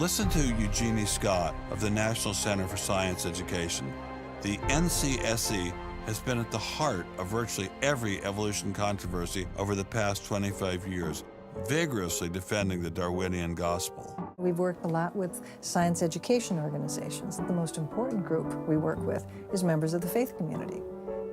Listen to Eugenie Scott of the National Center for Science Education. The NCSE has been at the heart of virtually every evolution controversy over the past 25 years, vigorously defending the Darwinian gospel. We've worked a lot with science education organizations. The most important group we work with is members of the faith community,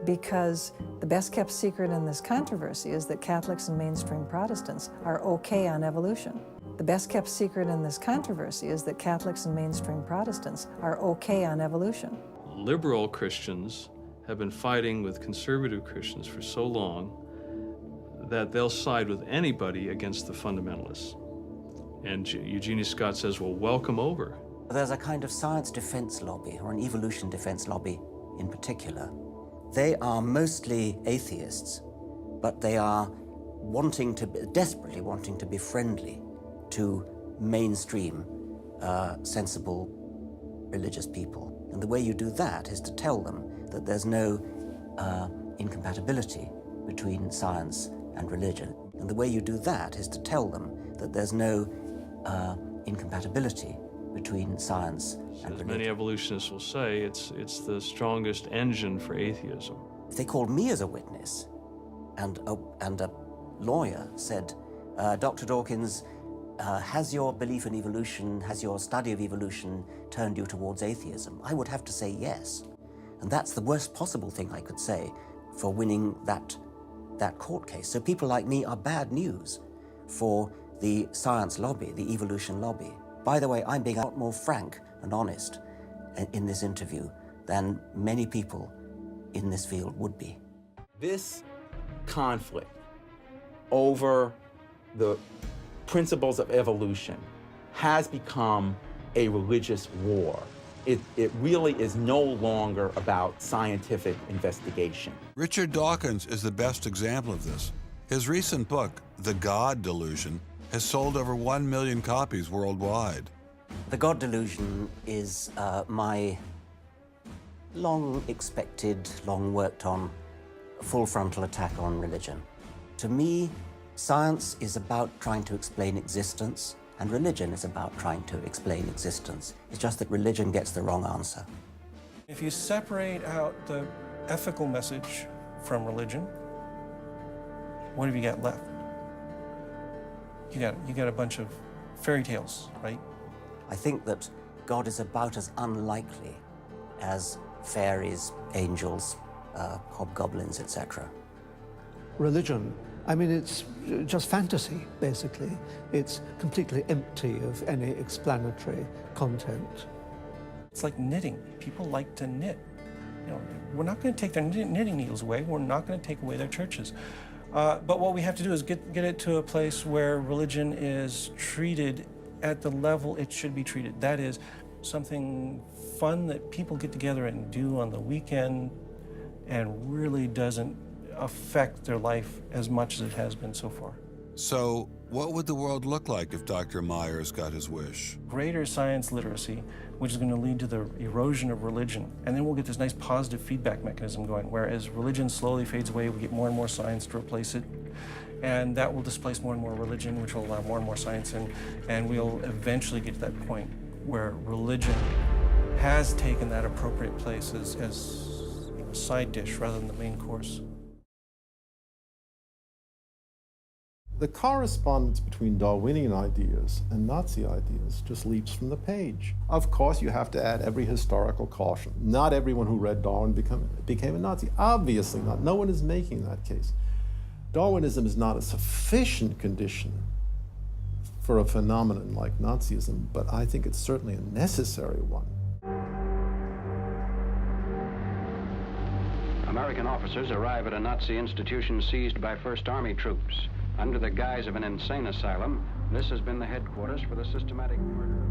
because the best kept secret in this controversy is that Catholics and mainstream Protestants are okay on evolution. The best kept secret in this controversy is that Catholics and mainstream Protestants are okay on evolution. Liberal Christians have been fighting with conservative Christians for so long that they'll side with anybody against the fundamentalists. And Eugenie Scott says, well, welcome over. There's a kind of science defense lobby, or an evolution defense lobby in particular. They are mostly atheists, but they are desperately wanting to be friendly to mainstream, sensible religious people. And the way you do that is to tell them that there's no incompatibility between science and religion. And the way you do that is to tell them that there's no incompatibility between science and religion. As many evolutionists will say, it's the strongest engine for atheism. If they called me as a witness, and a lawyer said, Dr. Dawkins, has your belief in evolution, has your study of evolution turned you towards atheism? I would have to say yes. And that's the worst possible thing I could say for winning that court case. So people like me are bad news for the science lobby, the evolution lobby. By the way, I'm being a lot more frank and honest in this interview than many people in this field would be. This conflict over the principles of evolution has become a religious war. It really is no longer about scientific investigation. Richard Dawkins is the best example of this. His recent book, The God Delusion, has sold over 1 million copies worldwide. The God Delusion is my long-expected, long-worked-on, full-frontal attack on religion. To me, science is about trying to explain existence, and religion is about trying to explain existence. It's just that religion gets the wrong answer. If you separate out the ethical message from religion, what have you got left? You got a bunch of fairy tales, right? I think that God is about as unlikely as fairies, angels, hobgoblins, etc. Religion, I mean, it's just fantasy, basically. It's completely empty of any explanatory content. It's like knitting. People like to knit. You know, we're not going to take their knitting needles away. We're not going to take away their churches. But what we have to do is get it to a place where religion is treated at the level it should be treated. That is something fun that people get together and do on the weekend and really doesn't affect their life as much as it has been so far. So, what would the world look like if Dr. Myers got his wish? Greater science literacy, which is going to lead to the erosion of religion. And then we'll get this nice positive feedback mechanism going, where as religion slowly fades away, we get more and more science to replace it. And that will displace more and more religion, which will allow more and more science in. And we'll eventually get to that point where religion has taken that appropriate place as a side dish rather than the main course. The correspondence between Darwinian ideas and Nazi ideas just leaps from the page. Of course, you have to add every historical caution. Not everyone who read Darwin became a Nazi. Obviously not. No one is making that case. Darwinism is not a sufficient condition for a phenomenon like Nazism, but I think it's certainly a necessary one. American officers arrive at a Nazi institution seized by First Army troops. Under the guise of an insane asylum, this has been the headquarters for the systematic murder.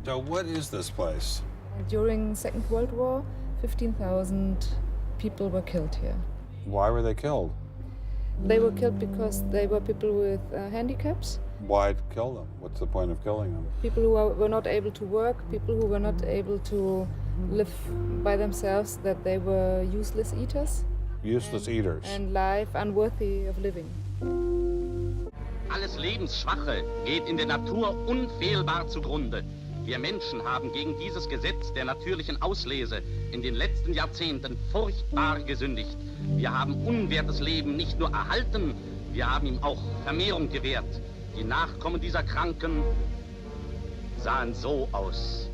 So what is this place? During the Second World War, 15,000 people were killed here. Why were they killed? They were killed because they were people with handicaps. Why kill them? What's the point of killing them? People who were not able to work, people who were not able to live by themselves, that they were useless eaters. Useless eaters. And life unworthy of living. Alles Lebensschwache geht in der Natur unfehlbar zugrunde. Wir Menschen haben gegen dieses Gesetz der natürlichen Auslese in den letzten Jahrzehnten furchtbar gesündigt. Wir haben unwertes Leben nicht nur erhalten, wir haben ihm auch Vermehrung gewährt. Die Nachkommen dieser Kranken sahen so aus,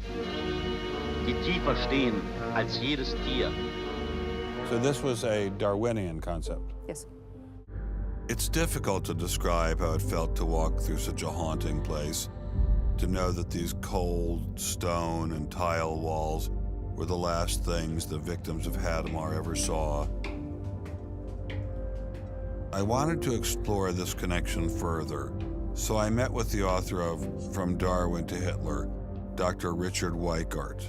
die tiefer stehen als jedes Tier. So this was a Darwinian concept. Yes. It's difficult to describe how it felt to walk through such a haunting place, to know that these cold stone and tile walls were the last things the victims of Hadamar ever saw. I wanted to explore this connection further, so I met with the author of From Darwin to Hitler, Dr. Richard Weikart.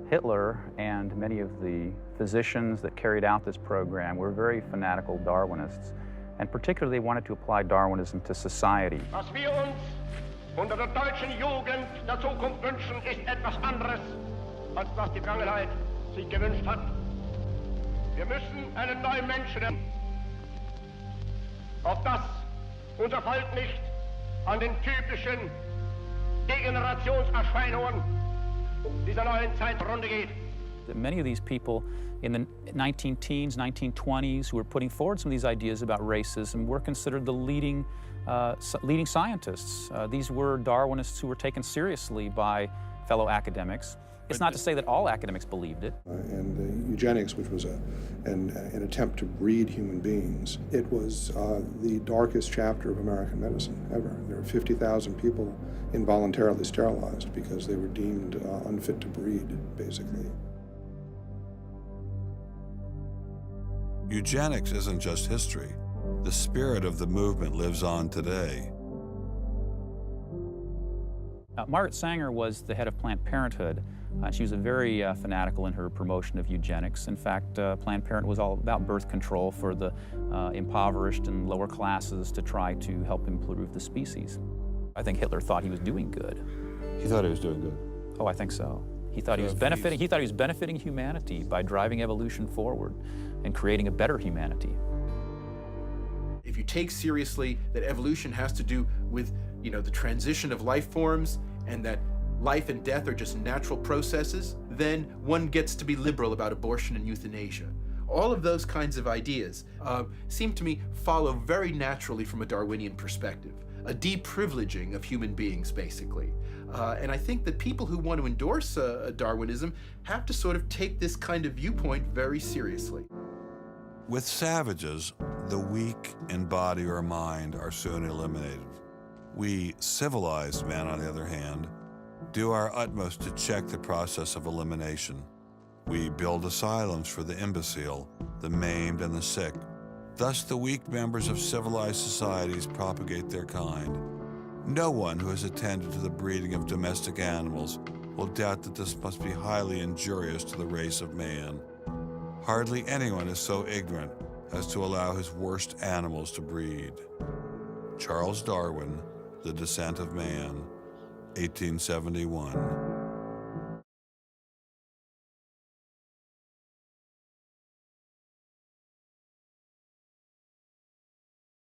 Hitler and many of the physicians that carried out this program were very fanatical Darwinists, and particularly they wanted to apply Darwinism to society. Was wir uns unter der deutschen Jugend der Zukunft wünschen, ist etwas anderes, als was die Vergangenheit sich gewünscht hat. Wir müssen einen neuen Menschen, auf das unser Volk nicht an den typischen Degenerationserscheinungen dieser neuen Zeit zugrunde geht. Many of these people in the 19-teens, 1920s, who were putting forward some of these ideas about racism were considered the leading scientists. These were Darwinists who were taken seriously by fellow academics. It's not to say that all academics believed it. And eugenics, which was an attempt to breed human beings, it was the darkest chapter of American medicine ever. There were 50,000 people involuntarily sterilized because they were deemed unfit to breed, basically. Eugenics isn't just history. The spirit of the movement lives on today. Margaret Sanger was the head of Planned Parenthood. She was a very fanatical in her promotion of eugenics. In fact, Planned Parenthood was all about birth control for the impoverished and lower classes to try to help improve the species. I think Hitler thought he was doing good. He thought he was doing good? Oh, I think so. He thought he was benefiting. He thought he was benefiting humanity by driving evolution forward and creating a better humanity. If you take seriously that evolution has to do with, the transition of life forms and that life and death are just natural processes, then one gets to be liberal about abortion and euthanasia. All of those kinds of ideas seem to me follow very naturally from a Darwinian perspective, a deprivileging of human beings, basically. And I think that people who want to endorse Darwinism have to sort of take this kind of viewpoint very seriously. With savages, the weak in body or mind are soon eliminated. We civilized men, on the other hand, do our utmost to check the process of elimination. We build asylums for the imbecile, the maimed, and the sick. Thus, the weak members of civilized societies propagate their kind. No one who has attended to the breeding of domestic animals will doubt that this must be highly injurious to the race of man. Hardly anyone is so ignorant as to allow his worst animals to breed. Charles Darwin, The Descent of Man, 1871.